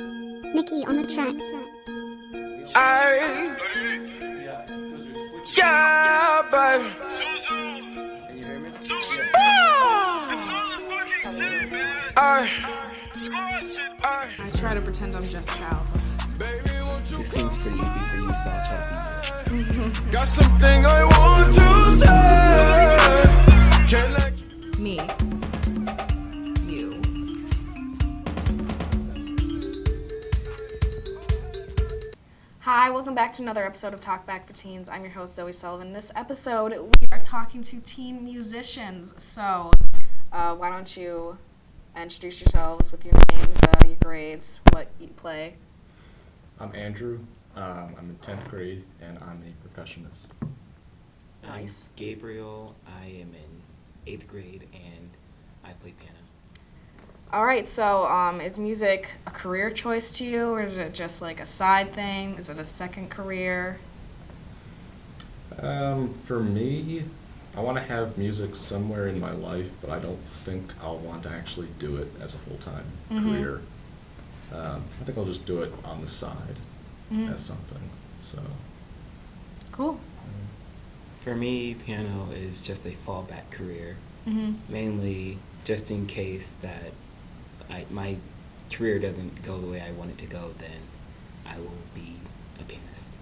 Mickey on the track. Yeah, baby. Can you hear me? I try to pretend I'm just Cal. This seems pretty easy for you, so I'll try to be. Got something I want to say. Can I... Me. You. Hi, welcome back to another episode of Talk Back for Teens. I'm your host, Zoë Sullivan. This episode, we are talking to teen musicians. So, why don't you introduce yourselves with your names, your grades, what you play. I'm Andrew. I'm in 10th grade, and I'm a percussionist. Nice. I'm Gabriel. I am in 8th grade, and I play piano. All right, so is music a career choice to you, or is it just like a side thing? Is it a second career? For me, I want to have music somewhere in my life, but I don't think I'll want to actually do it as a full-time career. I think I'll just do it on the side as something. So. Cool. For me, piano is just a fallback career, mainly just in case that my career doesn't go the way I want it to go, then I will be a pianist.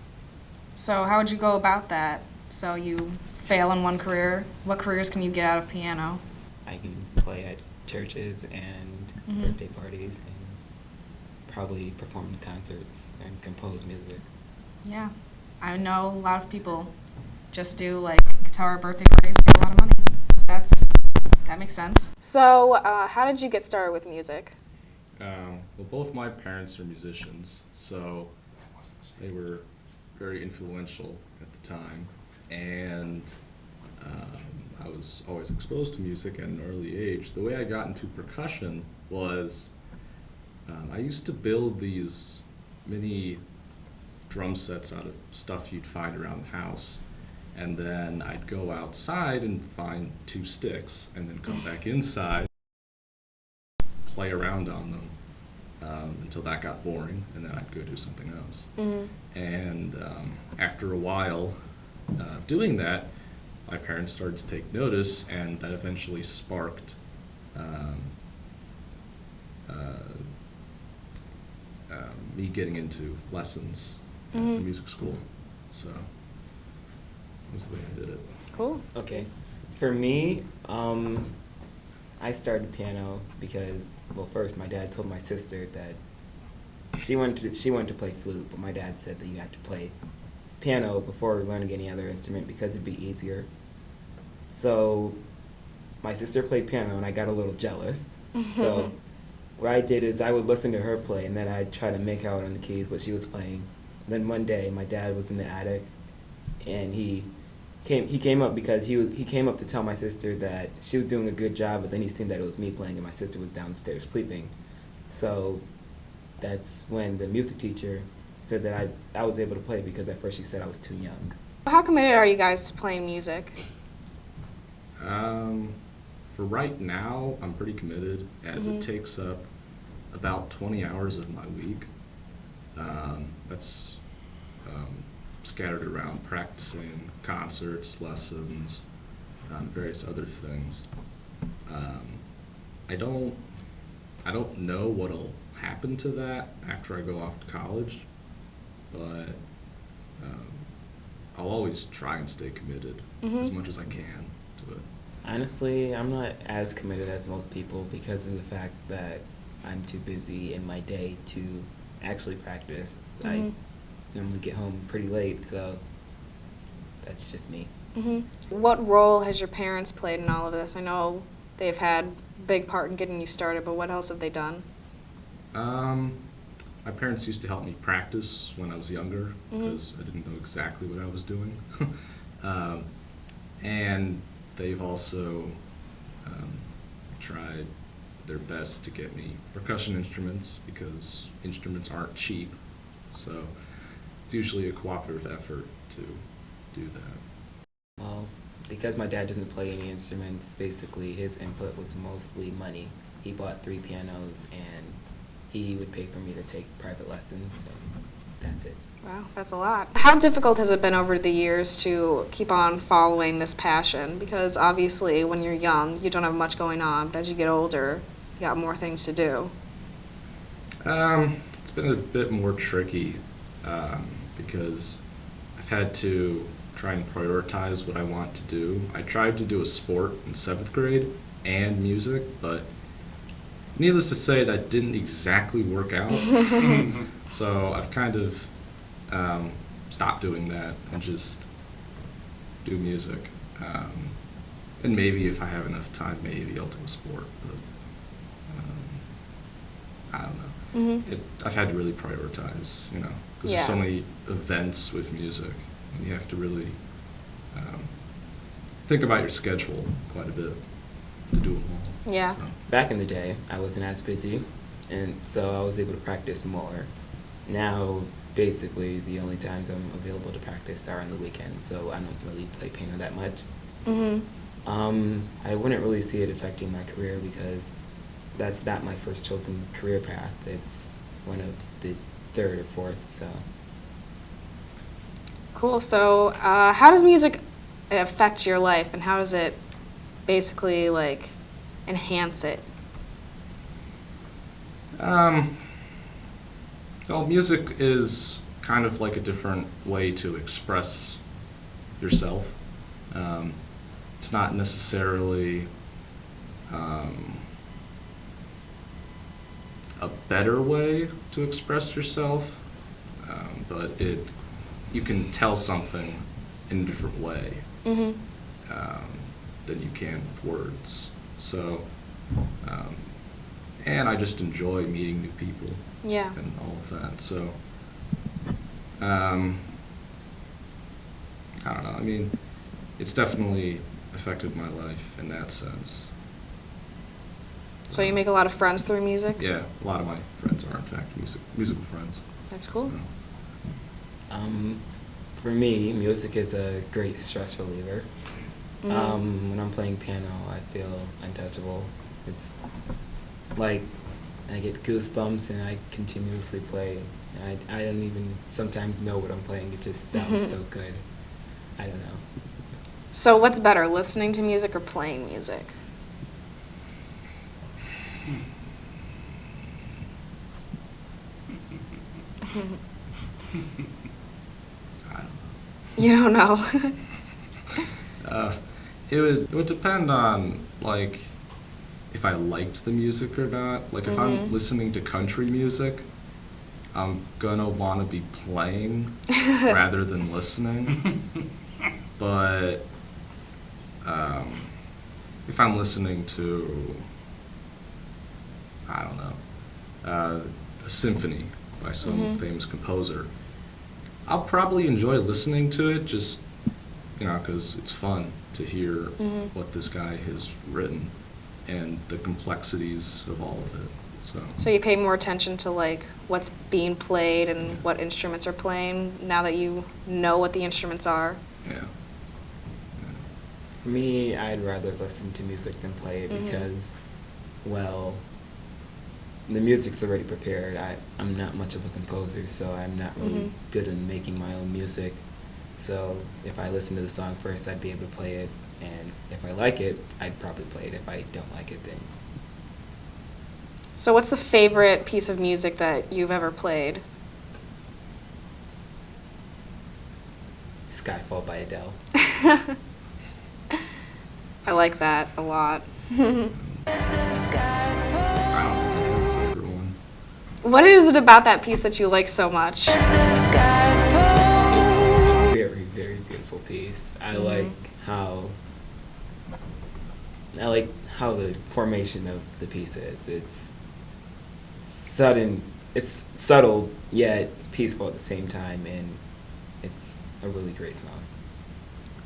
So how would you go about that? So you fail in one career. What careers can you get out of piano? I can play at churches and birthday parties and probably perform in concerts and compose music. Yeah, I know a lot of people just do like guitar birthday parties and get a lot of money. So that makes sense. So how did you get started with music? Well, both my parents are musicians, so they were very influential at the time, and I was always exposed to music at an early age. The way I got into percussion was I used to build these mini drum sets out of stuff you'd find around the house, and then I'd go outside and find 2 sticks, and then come back inside, play around on them until that got boring, and then I'd go do something else. And after a while of doing that, my parents started to take notice, and that eventually sparked me getting into lessons at the music school. So that was the way I did it. Cool. Okay. For me, I started piano because, well, first my dad told my sister that she wanted to play flute, but my dad said that you had to play piano before learning any other instrument because it'd be easier. So my sister played piano, and I got a little jealous. So what I did is I would listen to her play, and then I'd try to make out on the keys what she was playing. Then one day, my dad was in the attic, and he came up because he came up to tell my sister that she was doing a good job, but then he seen that it was me playing, and my sister was downstairs sleeping. So that's when the music teacher said that I was able to play, because at first she said I was too young. How committed are you guys to playing music? For right now, I'm pretty committed, as it takes up about 20 hours of my week. That's scattered around practicing, concerts, lessons, various other things. I don't know what'll happen to that after I go off to college, but I'll always try and stay committed as much as I can to it. Honestly, I'm not as committed as most people because of the fact that I'm too busy in my day to actually practice. I normally get home pretty late, so that's just me. What role has your parents played in all of this? I know they've had a big part in getting you started, but what else have they done? My parents used to help me practice when I was younger because I didn't know exactly what I was doing. And they've also tried their best to get me percussion instruments, because instruments aren't cheap. So it's usually a cooperative effort to do that. Well, because my dad doesn't play any instruments, basically his input was mostly money. He bought 3 pianos, and he would pay for me to take private lessons, so that's it. Wow, that's a lot. How difficult has it been over the years to keep on following this passion? Because obviously when you're young, you don't have much going on, but as you get older, you got more things to do. It's been a bit more tricky because I've had to try and prioritize what I want to do. I tried to do a sport in 7th grade and music, but needless to say, that didn't exactly work out. So I've kind of stopped doing that and just do music. And maybe if I have enough time, maybe I'll do a sport, but I don't know. I've had to really prioritize, you know, because there's so many events with music, and you have to really think about your schedule quite a bit to do them all. Yeah. So. Back in the day, I wasn't as busy, and so I was able to practice more. Now, basically, the only times I'm available to practice are on the weekend, so I don't really play piano that much. I wouldn't really see it affecting my career because that's not my first chosen career path. It's one of the third or fourth, so. Cool. So how does music affect your life, and how does it basically, like, enhance it? Well, music is kind of like a different way to express yourself. It's not necessarily a better way to express yourself, but you can tell something in a different way than you can with words. So, and I just enjoy meeting new people. Yeah. And all of that. So, I don't know. I mean, it's definitely affected my life in that sense. So you make a lot of friends through music? Yeah, a lot of my friends are in fact musical friends. That's cool. So. For me, music is a great stress reliever. When I'm playing piano, I feel untouchable. It's like I get goosebumps and I continuously play. I don't even sometimes know what I'm playing. It just sounds so good. I don't know. So what's better, listening to music or playing music? I don't know. You don't know. It would depend on, like, if I liked the music or not. Like, if I'm listening to country music, I'm gonna want to be playing rather than listening. But if I'm listening to, I don't know, a symphony by some famous composer, I'll probably enjoy listening to it, just, you know, because it's fun to hear what this guy has written and the complexities of all of it. So you pay more attention to, like, what's being played and what instruments are playing now that you know what the instruments are? Yeah. For me, I'd rather listen to music than play it because, well, the music's already prepared. I'm not much of a composer, so I'm not really good at making my own music. So if I listen to the song first, I'd be able to play it, and if I like it, I'd probably play it. If I don't like it, then. So what's the favorite piece of music that you've ever played? Skyfall by Adele. I like that a lot. I don't think I have a favorite one. What is it about that piece that you like so much? Very, very beautiful piece. I like how the formation of the piece is. It's sudden, it's subtle yet peaceful at the same time, and it's a really great song.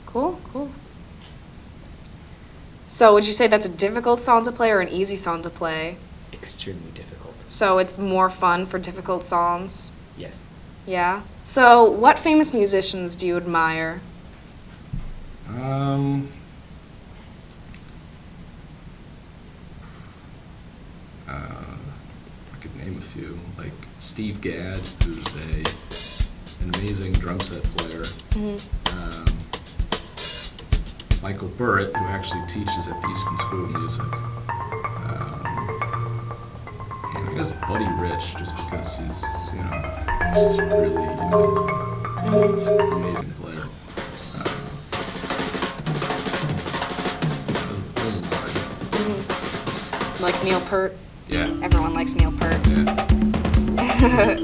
Cool. So would you say that's a difficult song to play or an easy song to play? Extremely difficult. So it's more fun for difficult songs? Yes. Yeah. So what famous musicians do you admire? I could name a few. like Steve Gadd, who's an amazing drum set player. Michael Burrett, who actually teaches at the Eastman School of Music. And I guess Buddy Rich, just because he's, just really amazing. Just an amazing player. Like Neil Peart. Yeah. Everyone likes Neil Peart. Yeah.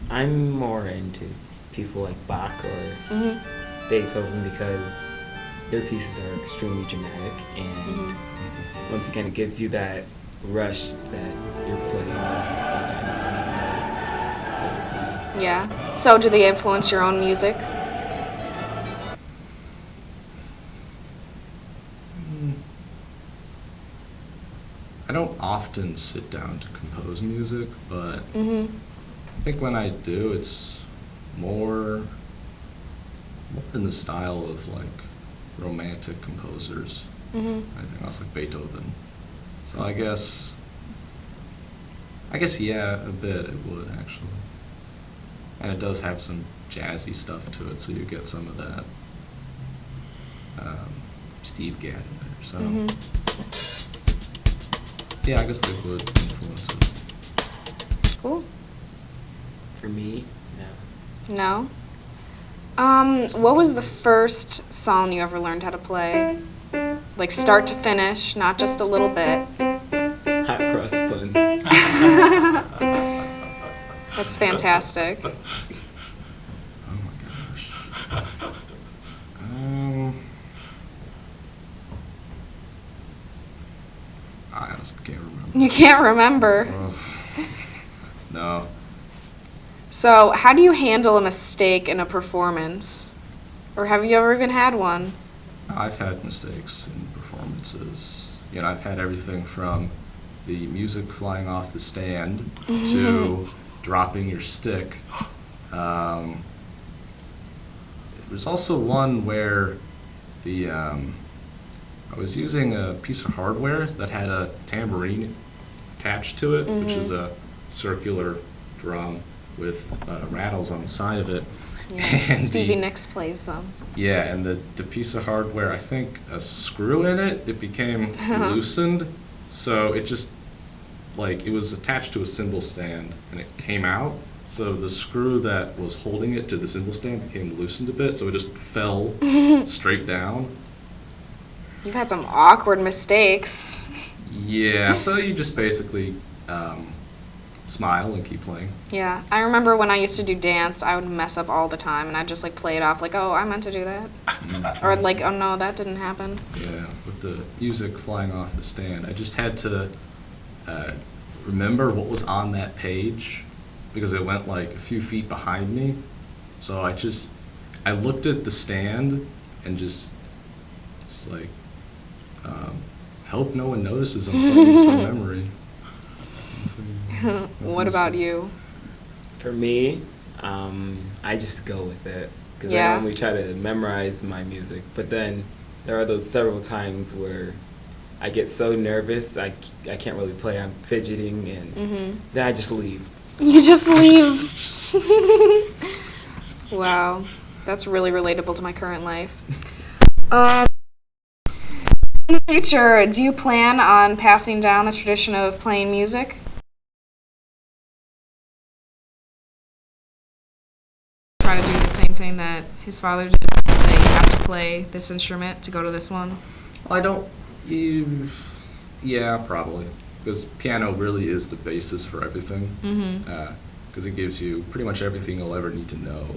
I'm more into people like Bach or Beethoven because their pieces are extremely dramatic and once again it gives you that rush that you're playing sometimes. Yeah. So do they influence your own music? I don't often sit down to compose music, but I think when I do, it's more in the style of like romantic composers. I think that's like Beethoven. So I guess yeah, a bit it would actually. And it does have some jazzy stuff to it, so you get some of that Steve Gadd in there. So yeah, I guess they would influence it. Cool. For me, no. No? What was the first song you ever learned how to play? Like start to finish, not just a little bit. Hot cross buns. That's fantastic. Oh my gosh. I honestly can't remember. You can't remember. No. So, how do you handle a mistake in a performance? Or have you ever even had one? I've had mistakes in performances. I've had everything from the music flying off the stand to dropping your stick. There was also one where I was using a piece of hardware that had a tambourine attached to it, which is a circular drum with rattles on the side of it. Yeah. And Stevie Nicks plays them. Yeah, and the piece of hardware, I think a screw in it became loosened, so it just, it was attached to a cymbal stand, and it came out, so the screw that was holding it to the cymbal stand became loosened a bit, so it just fell straight down. You've had some awkward mistakes. Yeah, so you just basically smile and keep playing. Yeah, I remember when I used to do dance, I would mess up all the time, and I'd just play it off oh, I meant to do that. Or oh no, that didn't happen. Yeah, with the music flying off the stand, I just had to remember what was on that page because it went a few feet behind me. So I looked at the stand and just hope no one notices I'm playing this from memory. What about you? For me, I just go with it because Yeah. I normally try to memorize my music, but then there are those several times where I get so nervous I can't really play. I'm fidgeting and then I just leave. You just leave. Wow, that's really relatable to my current life. In the future, do you plan on passing down the tradition of playing music? Try to do the same thing that his father did, say you have to play this instrument to go to this one? Yeah, probably. Because piano really is the basis for everything. Because it gives you pretty much everything you'll ever need to know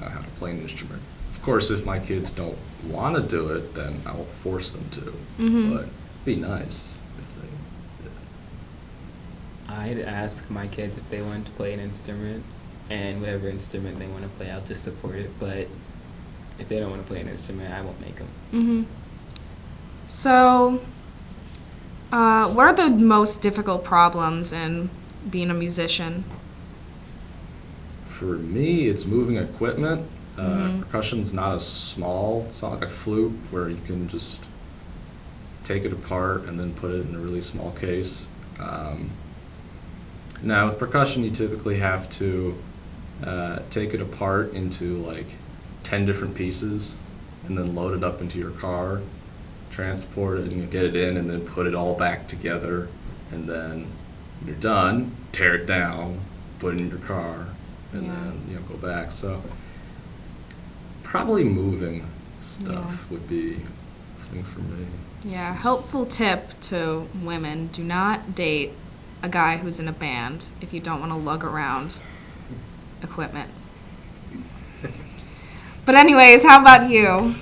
how to play an instrument. Of course, if my kids don't want to do it, then I won't force them to. But it'd be nice if they did. I'd ask my kids if they wanted to play an instrument, and whatever instrument they want to play, I'll just support it. But if they don't want to play an instrument, I won't make them. So, what are the most difficult problems in being a musician? For me, it's moving equipment. Percussion's not as small. It's not like a flute where you can just take it apart and then put it in a really small case. Now with percussion, you typically have to take it apart into like 10 different pieces and then load it up into your car, transport it, and get it in, and then put it all back together, and then when you're done, tear it down, put it in your car, and then go back. So probably moving stuff would be a thing for me. Yeah, helpful tip to women: do not date a guy who's in a band if you don't want to lug around equipment. But anyways, how about you?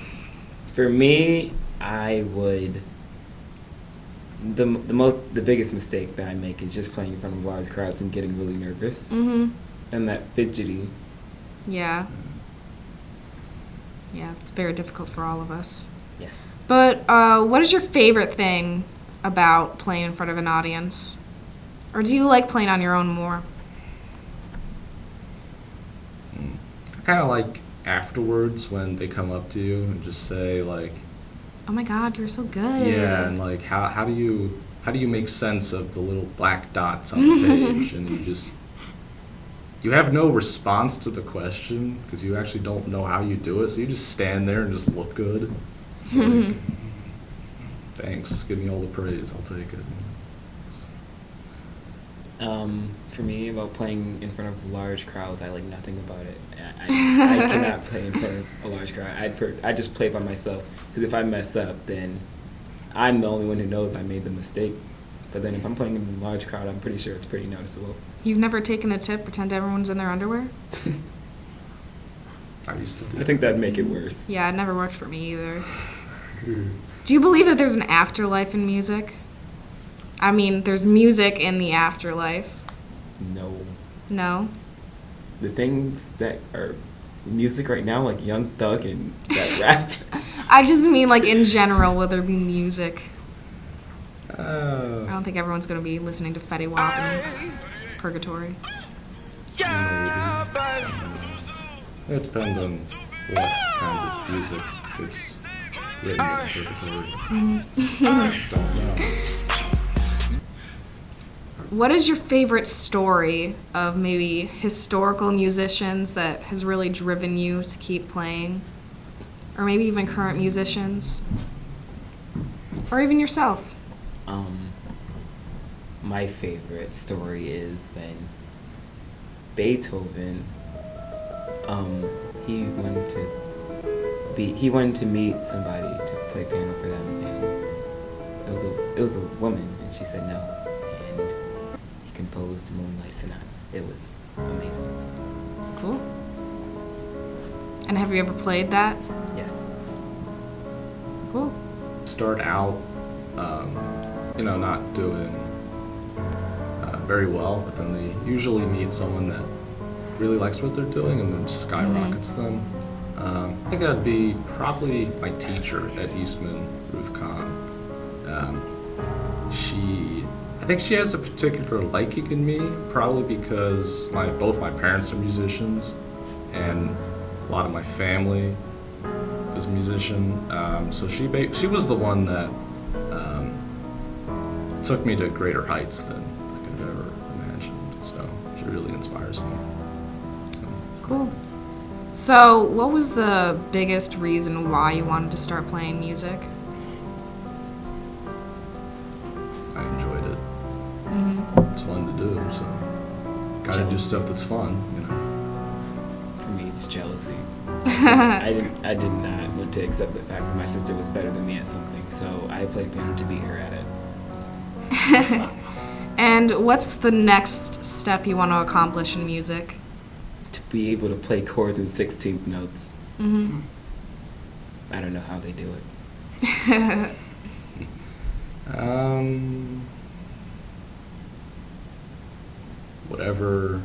For me, I would. The biggest mistake that I make is just playing in front of large crowds and getting really nervous. Mm-hmm. And that fidgety. Yeah. Yeah, it's very difficult for all of us. Yes. But what is your favorite thing about playing in front of an audience? Or do you like playing on your own more? I kind of like afterwards when they come up to you and just say like, Oh my God, you're so good. yeah, and like how do you make sense of the little black dots on the page, and you have no response to the question because you actually don't know how you do it, so you just stand there and just look good. It's like, thanks, give me all the praise, I'll take it. For me, about playing in front of large crowds, I like nothing about it. I cannot play in front of a large crowd. I just play by myself, because if I mess up, then I'm the only one who knows I made the mistake. But then if I'm playing in a large crowd, I'm pretty sure it's pretty noticeable. You've never taken the tip, pretend everyone's in their underwear? I used to do I think that'd make it worse. Yeah, it never worked for me either. Do you believe that there's an afterlife in music? I mean, there's music in the afterlife. No. No? The things that are music right now, like Young Thug and that rap. I just mean, like, in general, will there be music? I Uh, don't think everyone's going to be listening to Fetty Wap and Purgatory. Yeah, baby. it depends on what kind of music it's written in purgatory. Don't know. What is your favorite story of maybe historical musicians that has really driven you to keep playing? Or maybe even current musicians? Or even yourself? My favorite story is when Beethoven, he wanted to meet somebody to play piano for them, and it was a woman, and she said no, and he composed Moonlight Sonata. It was amazing. Cool. And have you ever played that? Yes. Cool. Start out, not doing very well, but then they usually meet someone that really likes what they're doing and then skyrockets them. I think that'd be probably my teacher at Eastman, Ruth Kahn. I think she has a particular liking in me, probably because both my parents are musicians, and a lot of my family is a musician. So she was the one that took me to greater heights than I could have ever imagined. So she really inspires me. Cool. So, what was the biggest reason why you wanted to start playing music? I enjoyed it. It's fun to do, so gotta do stuff that's fun, For me, it's jealousy. I did not want to accept the fact that my sister was better than me at something, so I played piano to beat her at it. And what's the next step you want to accomplish in music? To be able to play chords in 16th notes. Mm-hmm. I don't know how they do it. Whatever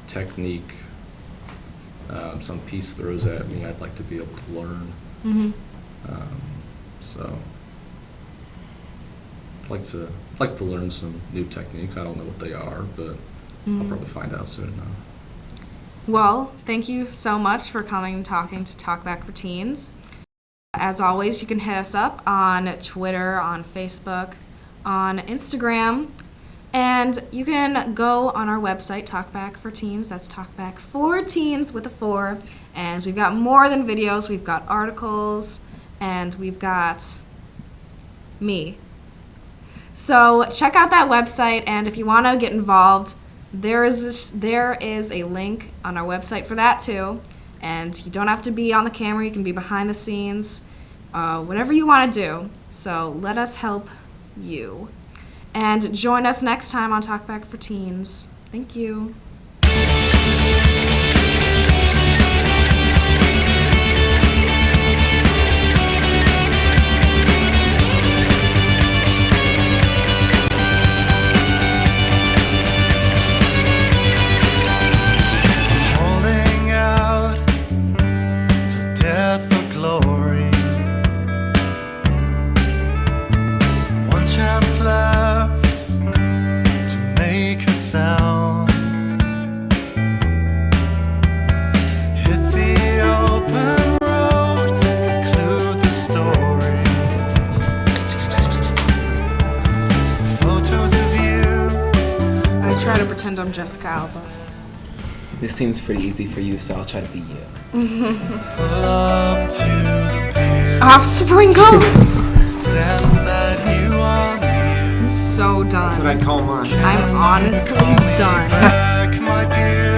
technique some piece throws at me, I'd like to be able to learn. Mm-hmm. So I'd like to learn some new techniques. I don't know what they are, but I'll probably find out soon enough. Well, thank you so much for coming and talking to Talk Back for Teens. As always, you can hit us up on Twitter, on Facebook, on Instagram, and you can go on our website, Talkback for Teens. That's Talkback for Teens with a 4. And we've got more than videos. We've got articles, and we've got me. So check out that website, and if you want to get involved, there is a link on our website for that too. And you don't have to be on the camera. You can be behind the scenes, whatever you want to do. So let us help you. And join us next time on Talkback for Teens. Thank you. Holding out for death or glory. One chance left to make a sound. Hit the open road, conclude the story. Photos of you. I try to pretend I'm Jessica Alba. This seems pretty easy for you, so I'll try to be you. Pull up to the pier. Off sprinkles! Sense that you are near. I'm so That's what done. I call mine. I'm honestly done. Back, my dear.